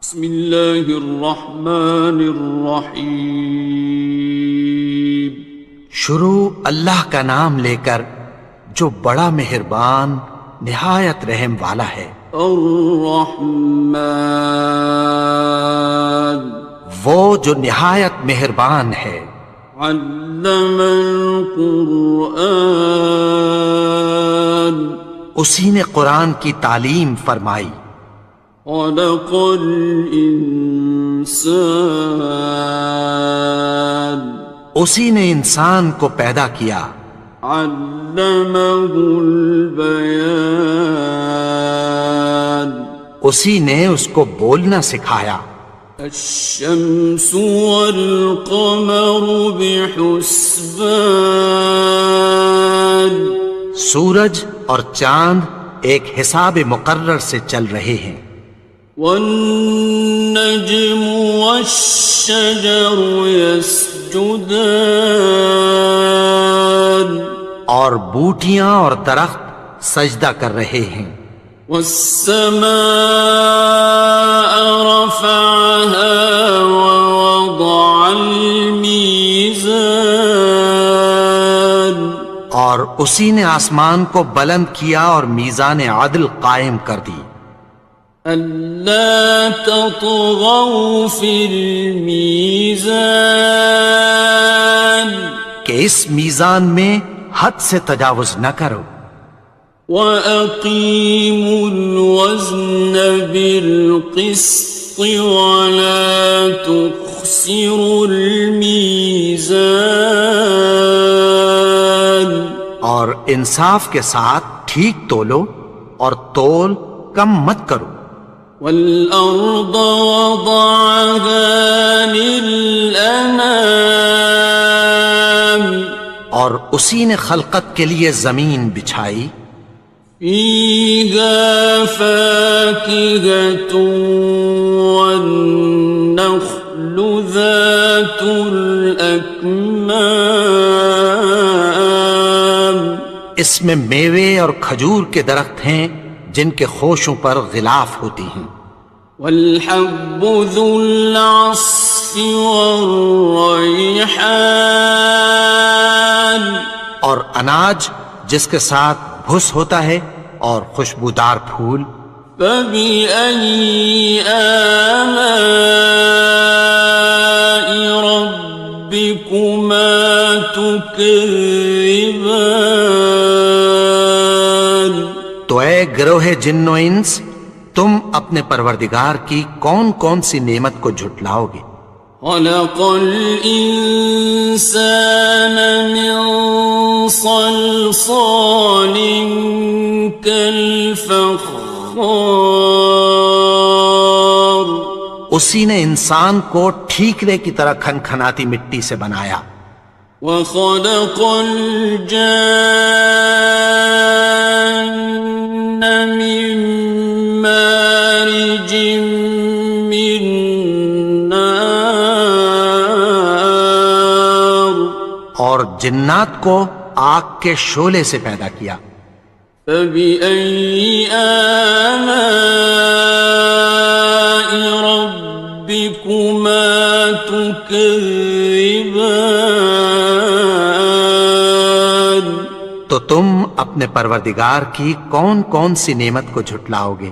بسم اللہ الرحمن الرحیم۔ شروع اللہ کا نام لے کر جو بڑا مہربان نہایت رحم والا ہے۔ الرحمن، وہ جو نہایت مہربان ہے۔ علم القرآن، اسی نے قرآن کی تعلیم فرمائی۔ خلق الانسان، اسی نے انسان کو پیدا کیا۔ علمہ البیان، اسی نے اس کو بولنا سکھایا۔ الشمس والقمر بحسبان، سورج اور چاند ایک حساب مقرر سے چل رہے ہیں۔ والنجم والشجر يسجدان، اور بوٹیاں اور درخت سجدہ کر رہے ہیں۔ والسماء رفعها ووضع الميزان، اور اسی نے آسمان کو بلند کیا اور میزان عدل قائم کر دی۔ ألا تطغوا في الميزان، کہ اس میزان میں حد سے تجاوز نہ کرو۔ وأقيموا الوزن بالقسط ولا تخسروا الميزان، اور انصاف کے ساتھ ٹھیک تولو اور تول کم مت کرو۔ والأرض وضعها للأنام، اور اسی نے خلقت کے لیے زمین بچھائی۔ فيها فاكهة والنخل ذات الأكمام، اس میں میوے اور کھجور کے درخت ہیں جن کے خوشوں پر غلاف ہوتی ہیں۔ والحب ذو العصف والريحان، اور اناج جس کے ساتھ بھس ہوتا ہے اور خوشبودار پھول۔ فبأي آلاء ربكما تكذبان، تو اے گروہ جن و انس، تم اپنے پروردگار کی کون کون سی نعمت کو جھٹلاؤ گے؟ خلق الإنسان من صلصال كالفخار، اسی نے انسان کو ٹھیکرے کی طرح کھنکھناتی مٹی سے بنایا۔ وخلق الجان من مارج من نار، اور جنات کو آگ کے شعلے سے پیدا کیا۔ فبأي آلاء ربكما تكذبان، تو تم اپنے پروردگار کی کون کون سی نعمت کو جھٹلاؤ گے؟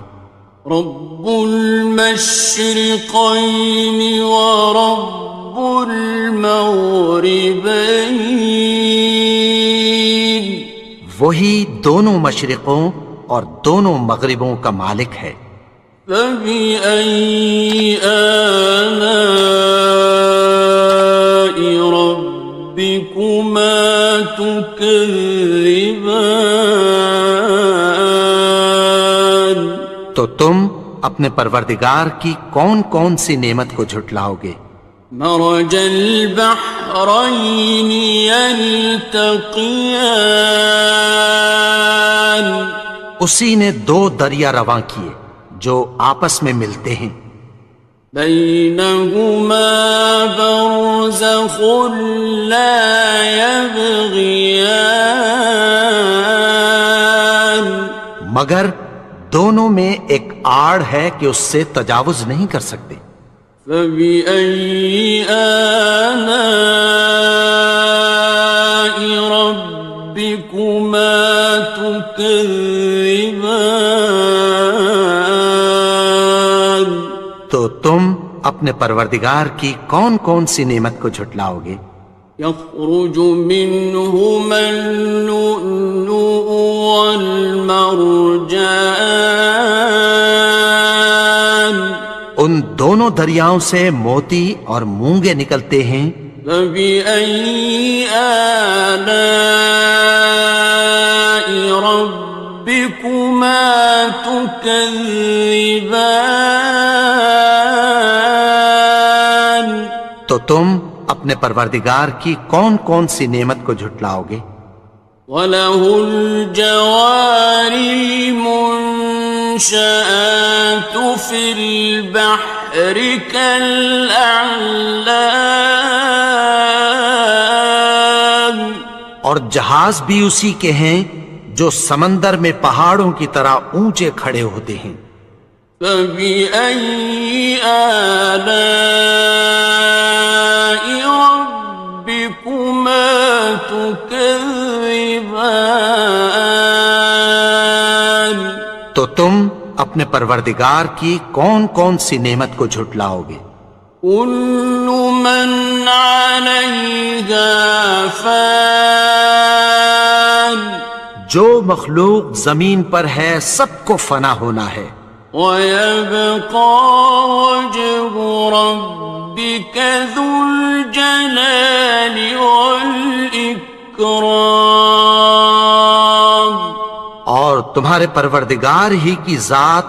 رب المشرقين ورب المغربين، وہی دونوں مشرقوں اور دونوں مغربوں کا مالک ہے۔ فبأي آلاء ربكما تكذبان، تو تم اپنے پروردگار کی کون کون سی نعمت کو جھٹلاؤ گے؟ مرج البحرين يلتقيان، اسی نے دو دریا رواں کیے جو آپس میں ملتے ہیں۔ بينهما برزخ لا يبغيان، مگر دونوں میں ایک آڑ ہے کہ اس سے تجاوز نہیں کر سکتے۔ فبأي آلاء ربكما تكذبان؟ تو تم اپنے پروردگار کی کون کون سی نعمت کو جھٹلاؤ گے؟ يخرج منهما اللؤلؤ والمرجان، ان دونوں دریاؤں سے موتی اور مونگے نکلتے ہیں۔ فبأي آلاء ربكما تكذبان؟ تو تم اپنے پروردگار کی کون کون سی نعمت کو جھٹلاؤ گے؟ وَلَهُ الْجَوَارِ الْمُنشَآتُ فِي الْبَحْرِ كَالْأَعْلَامِ، اور جہاز بھی اسی کے ہیں جو سمندر میں پہاڑوں کی طرح اونچے کھڑے ہوتے ہیں۔ فَبِأَيِّ آلَاءِ رَبِّكُمَا تُكَذِّبَانِ؟ تو تم اپنے پروردگار کی کون کون سی نعمت کو جھٹلاؤ گے؟ كُلُّ مَنْ عَلَيْهَا فَانٍ، جو مخلوق زمین پر ہے سب کو فنا ہونا ہے۔ وَيَبْقَى وَجْهُ رَبِّكَ ذُو الْجَلَالِ وَالْإِكْرَامِ، اور تمہارے پروردگار ہی کی ذات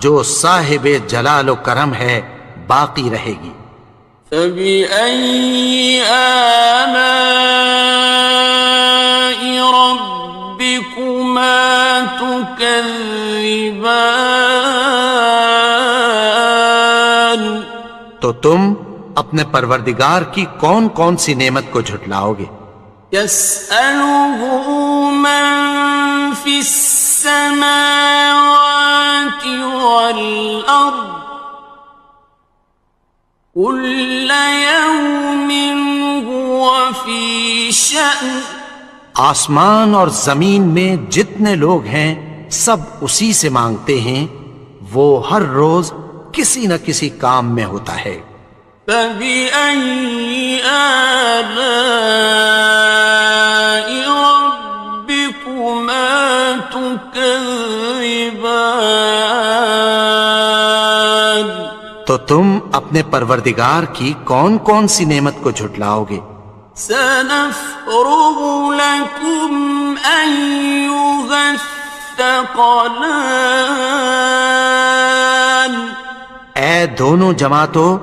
جو صاحب جلال و کرم ہے باقی رہے گی۔ فَبِأَيِّ آلَاءِ رَبِّكُمَا تُكَذِّبَانِ؟ تو تم اپنے پروردگار کی کون کون سی نعمت کو جھٹلاؤ گے؟ يَسْأَلُهُ مَن فِي السَّمَاوَاتِ وَالْأَرْضِ كُلَّ يَوْمٍ هُوَ فِي شَأْنٍ، آسمان اور زمین میں جتنے لوگ ہیں سب اسی سے مانگتے ہیں، وہ ہر روز کسی نہ کسی کام میں ہوتا ہے۔ فَبِأَيِّ آلَاءِ رَبِّكُمَا تُكَذِّبَانِ؟ تو تم اپنے پروردگار کی کون کون سی نعمت کو جھٹلاؤ گے؟ سَنَفْرُغُ لَكُمْ أَيُّهَ الثَّقَلَانِ، اے دونوں جماعتوں،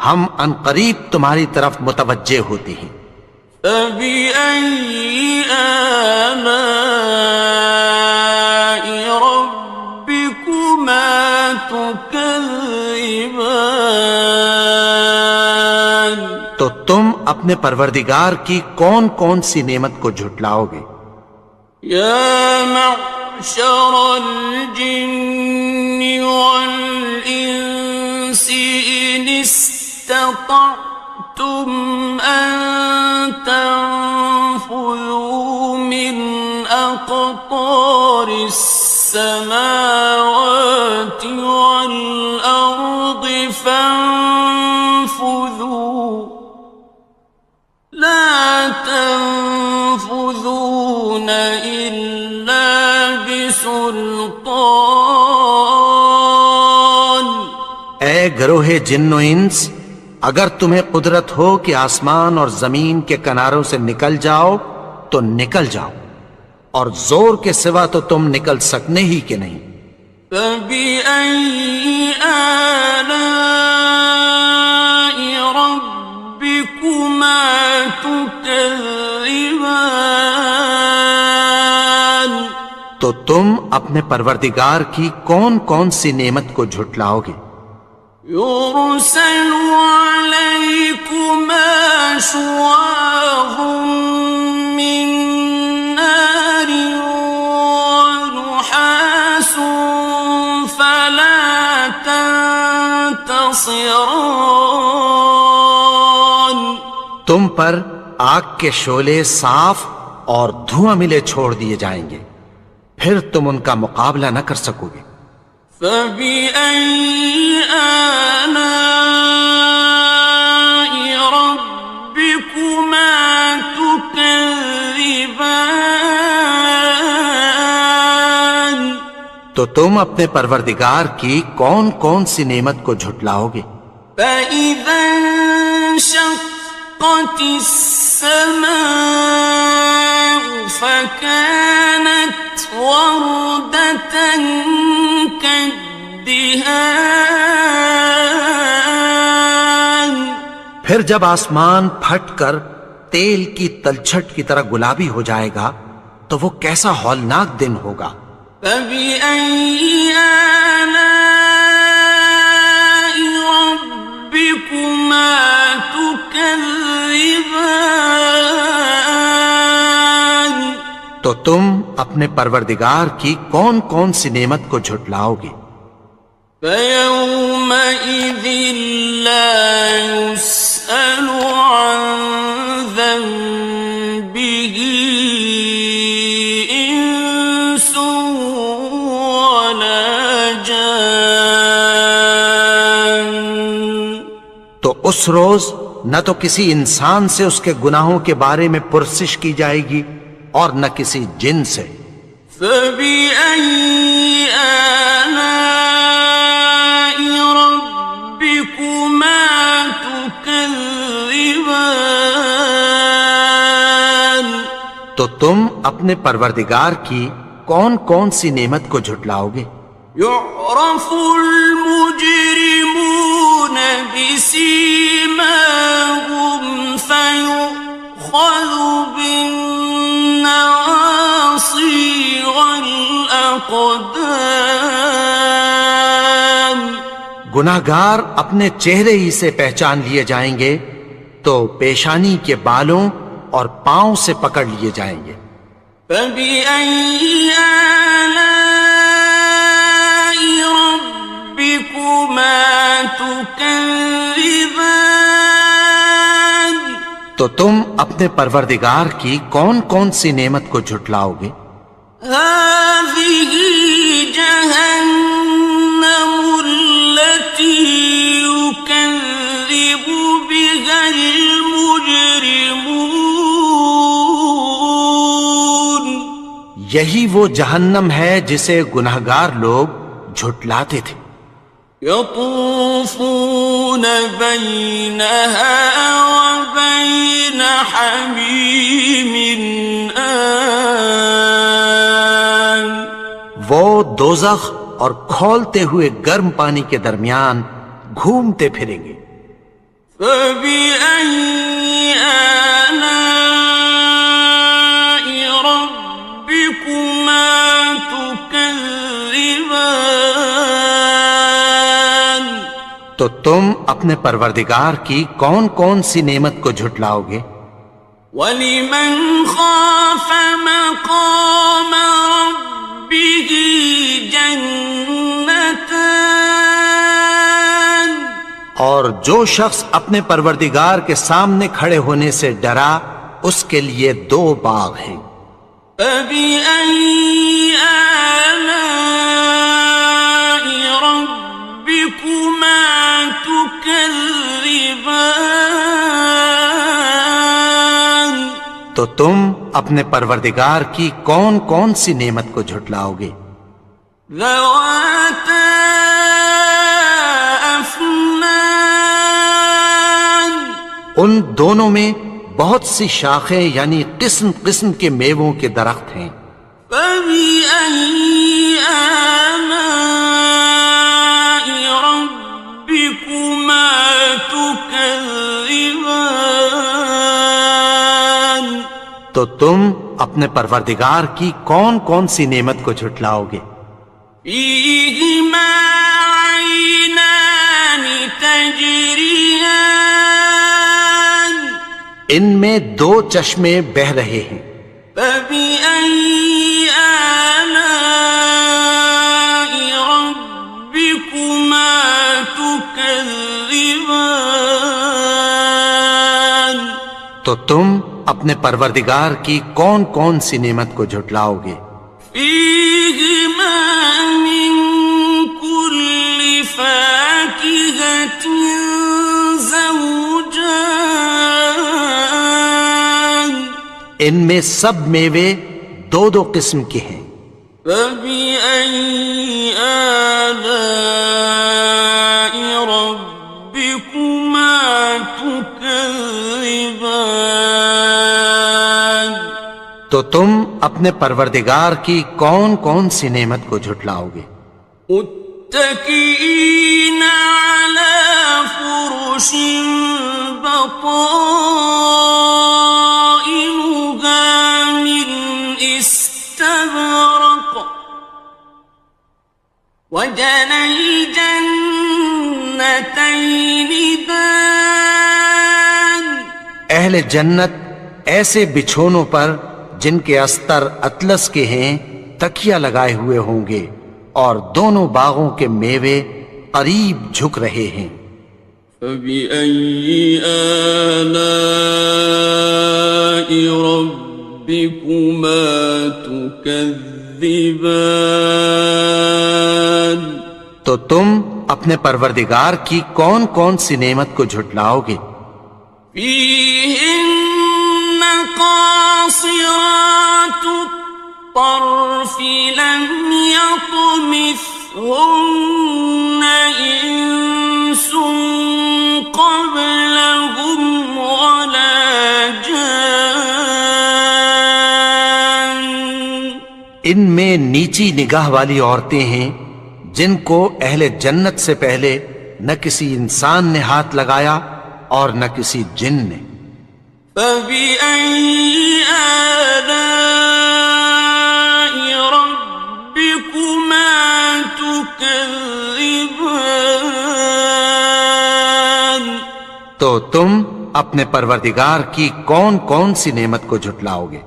ہم عنقریب تمہاری طرف متوجہ ہوتے ہیں۔ فَبِأَيِّ آلَاءِ رَبِّكُمَا تُكَذِّبَانِ؟ تو تم اپنے پروردگار کی کون کون سی نعمت کو جھٹلاؤ گے؟ يَا مَعْشَرَ الْجِنِّ وَالْإِنسِ إِنِ اسْتَطَعْتُمْ أَن تَنفُذُوا مِنْ أَقْطَارِ السَّمَاوَاتِ وَالْأَرْضِ فَانفُذُوا لَا تَنفُذُونَ إِلَّا بِسُلْطَانٍ۔ اے گروہ جن و انس، اگر تمہیں قدرت ہو کہ آسمان اور زمین کے کناروں سے نکل جاؤ تو نکل جاؤ، اور زور کے سوا تو تم نکل سکنے ہی کہ نہیں۔ فَبِأَيِّ آلَاءِ رَبِّكُمَا تُكَذِّبَانِ؟ تو تم اپنے پروردگار کی کون کون سی نعمت کو جھٹلاؤ گے؟ يُرْسَلُ عَلَيْكُمَا شُوَاظٌ مِّن نَّارٍ وَنُحَاسٌ تنتصران تم پر آگ کے شعلے صاف اور دھواں ملے چھوڑ دیے جائیں گے، پھر تم ان کا مقابلہ نہ کر سکو گے۔ فَبِأَيِّ آلَاءِ رَبِّكُمَا تُكَذِّبَانِ تو تم اپنے پروردگار کی کون کون سی نعمت کو جھٹلاؤ گے؟ فَإِذَا انشَقَّتِ السَّمَاءُ فَكَانَتْ وَرْدَةً كَالدِّهَانِ پھر جب آسمان پھٹ کر تیل کی تلچھٹ کی طرح گلابی ہو جائے گا تو وہ کیسا ہولناک دن ہوگا۔ فَبِأَيِّ آلَاءِ رَبِّكُمَا تُكَذِّبَانِ تو تم اپنے پروردگار کی کون کون سی نعمت کو جھٹلاؤ گے؟ فَيَوْمَئِذٍ لَا يُسْأَلُ عَنْ ذَنبِهِ إِنسٌ وَلَا جَانٌ تو اس روز نہ تو کسی انسان سے اس کے گناہوں کے بارے میں پرسش کی جائے گی اور نہ کسی جن سے۔ فَبِأَيِّ آلَاءِ رَبِّكُمَا تُكَذِّبَانِ تو تم اپنے پروردگار کی کون کون سی نعمت کو جھٹلاؤ گے؟ يُعْرَفُ الْمُجْرِمُونَ بِسِيمَاهُمْ فَيُؤْخَذُ بِالنَّوَاصِي وَالْأَقْدَامِ گناہگار اپنے چہرے ہی سے پہچان لیے جائیں گے تو پیشانی کے بالوں اور پاؤں سے پکڑ لیے جائیں گے۔ فَبِأَيِّ آلَاءِ رَبِّكُمَا تُكَذِّبَانِ تو تم اپنے پروردگار کی کون کون سی نعمت کو جھٹلاؤ گے؟ هَذِهِ جَهَنَّمُ الَّتِي يُكَذِّبُ بِهَا الْمُجْرِمُونَ یہی وہ جہنم ہے جسے گناہگار لوگ جھٹلاتے تھے۔ يَطُوفُونَ بَيْنَهَا وَبَيْنَ حَمِيمٍ آنٍ وہ دوزخ اور کھولتے ہوئے گرم پانی کے درمیان گھومتے پھریں گے۔ فَبِأَيِّ آلَاءِ رَبِّكُمَا تُكَذِّبَانِ تو تم اپنے پروردگار کی کون کون سی نعمت کو جھٹلاؤ گے؟ وَلِمَنْ خَافَ مَقَامَ رَبِّهِ جَنَّتَانِ اور جو شخص اپنے پروردگار کے سامنے کھڑے ہونے سے ڈرا اس کے لیے دو باغ ہیں۔ فَبِأَيِّ آلَاءِ رَبِّكُمَا تُكَذِّبَانِ تو تم اپنے پروردگار کی کون کون سی نعمت کو جھٹلاؤ گے؟ ذَوَاتَا أَفْنَانٍ ان دونوں میں بہت سی شاخیں یعنی قسم قسم کے میووں کے درخت ہیں۔ فَبِأَيِّ آلَاءِ رَبِّكُمَا تُكَذِّبَانِ تو تم اپنے پروردگار کی کون کون سی نعمت کو جھٹلاؤ گے؟ فِيهِمَا عَيْنَانِ تَجْرِيَانِ ان میں دو چشمے بہہ رہے ہیں۔ فَبِأَيِّ آلَاءِ رَبِّكُمَا تُكَذِّبَانِ تو تم اپنے پروردگار کی کون کون سی نعمت کو جھٹلاؤ گے؟ فيهما من كل فاكهة زوجان ان میں سب میوے دو دو قسم کے ہیں۔ فبأي آلاء ربكما تكذبان تو تم اپنے پروردگار کی کون کون سی نعمت کو جھٹلاؤ گے؟ متكئين على فرش بطائنها من استبرق وجنى الجنتين دان اہل جنت ایسے بچھونوں پر جن کے استر اطلس کے ہیں تکیہ لگائے ہوئے ہوں گے، اور دونوں باغوں کے میوے قریب جھک رہے ہیں۔ فبأي آلاء ربكما تكذبان تو تم اپنے پروردگار کی کون کون سی نعمت کو جھٹلاؤ گے؟ فيهن قاصرات الطرف لم يطمثهن إنس قبلهم ولا جان ان میں نیچی نگاہ والی عورتیں ہیں جن کو اہل جنت سے پہلے نہ کسی انسان نے ہاتھ لگایا اور نہ کسی جن نے۔ فبأي آلاء ربكما تكذبان تو تم اپنے پروردگار کی کون کون سی نعمت کو جھٹلاؤ گے؟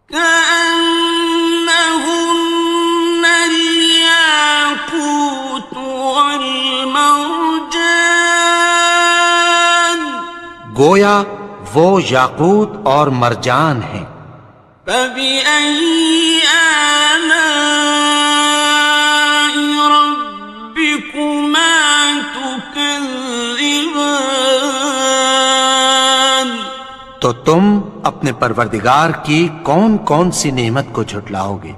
كأنهن الياقوت والمرجان گویا وہ یاقوت اور مرجان ہیں۔ فبأي آلاء ربكما تكذبان تو تم اپنے پروردگار کی کون کون سی نعمت کو جھٹلاؤ گے؟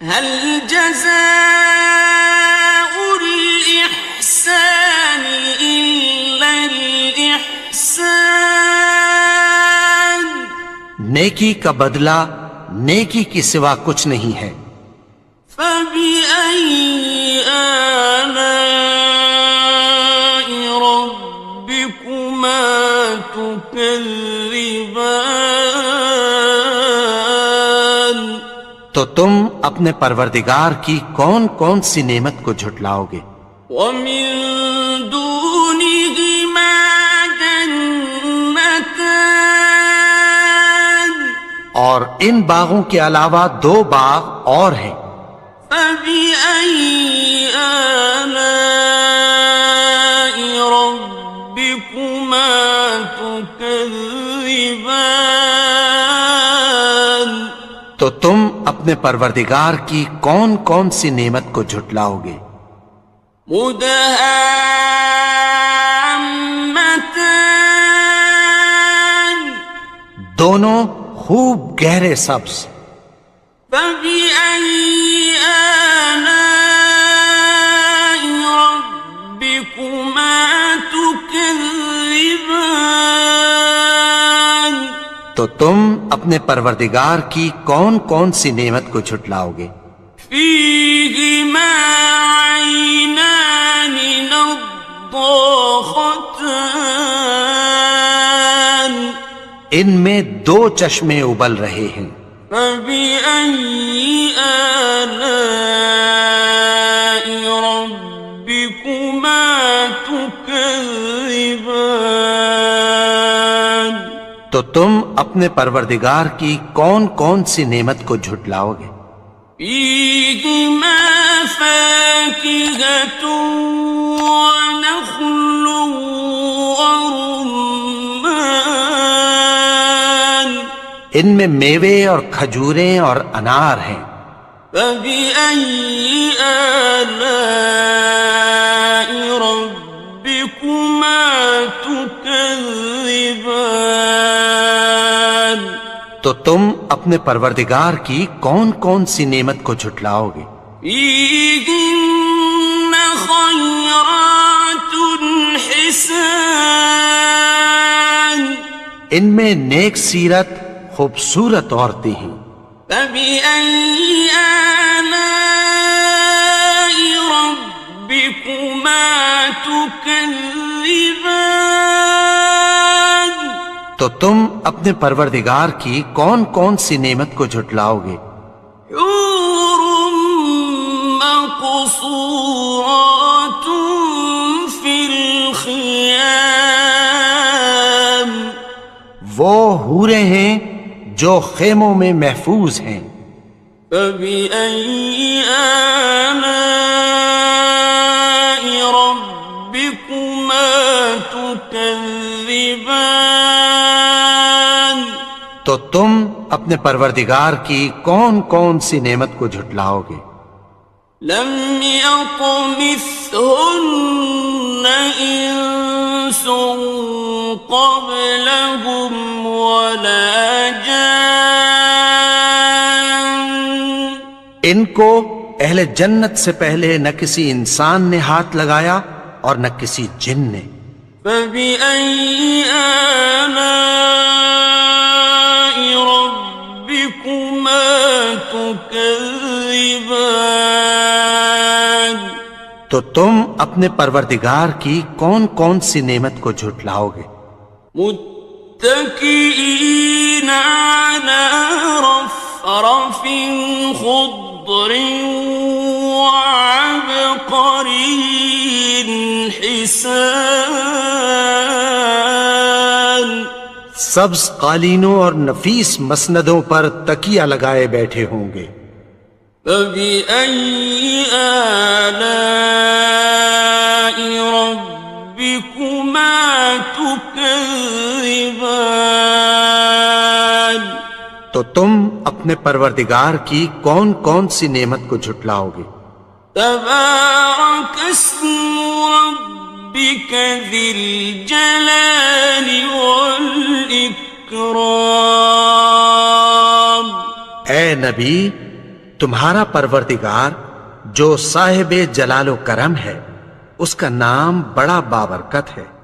هل جزاء الإحسان إلا الإحسان نیکی کا بدلہ نیکی کی سوا کچھ نہیں ہے۔ فبأي آلاء ربكما تكذبان تو تم اپنے پروردگار کی کون کون سی نعمت کو جھٹلاؤ گے؟ ومن دونهما جنتان اور ان باغوں کے علاوہ دو باغ اور ہیں۔ فبأي آلاء ربكما تكذبان تو تم اپنے پروردگار کی کون کون سی نعمت کو جھٹلاؤ گے؟ مدهامتان دونوں خوب گہرے سبز۔ فبأي آلاء ربكما تكذبان تو تم اپنے پروردگار کی کون کون سی نعمت کو جھٹلاؤ گے؟ فيهما عينان نضاختان ان میں دو چشمے ابل رہے ہیں۔ فبأي آلاء ربكما تكذبان تو تم اپنے پروردگار کی کون کون سی نعمت کو جھٹلاؤ گے؟ فيهما فاكهة ونخل ورمان ان میں میوے اور کھجوریں اور انار ہیں۔ فبأي آلاء ربكما تكذبان؟ تو تم اپنے پروردگار کی کون کون سی نعمت کو جھٹلاؤ گے؟ فيهن خيرات حسان، ان میں نیک سیرت خوبصورت عورتیں ہیں۔ فبأي آلاء ربكما تكذبان؟ تو تم اپنے پروردگار کی کون کون سی نعمت کو جھٹلاؤ گے؟ حور مقصورات في الخيام، وہ حوریں ہیں جو خیموں میں محفوظ ہیں۔ فبأي آلاء ربكما تكذبان؟ تو تم اپنے پروردگار کی کون کون سی نعمت کو جھٹلاؤ گے؟ لم يطمثهن إنس قبلهم ولا جان، ان کو اہل جنت سے پہلے نہ کسی انسان نے ہاتھ لگایا اور نہ کسی جن نے۔ فبأي آلاء ربكما تكذبان؟ تو تم اپنے پروردگار کی کون کون سی نعمت کو جھٹلاؤ گے؟ متكئين على رفرف خضر وعبقري حسان، سبز قالینوں اور نفیس مسندوں پر تکیہ لگائے بیٹھے ہوں گے۔ فبأي آلاء ربكما تكذبان؟ تو تم اپنے پروردگار کی کون کون سی نعمت کو جھٹلاؤ گے؟ تبارك اسم ربك ذي الجلال والإكرام۔ اے نبی، تمہارا پروردگار جو صاحب جلال و کرم ہے، اس کا نام بڑا بابرکت ہے۔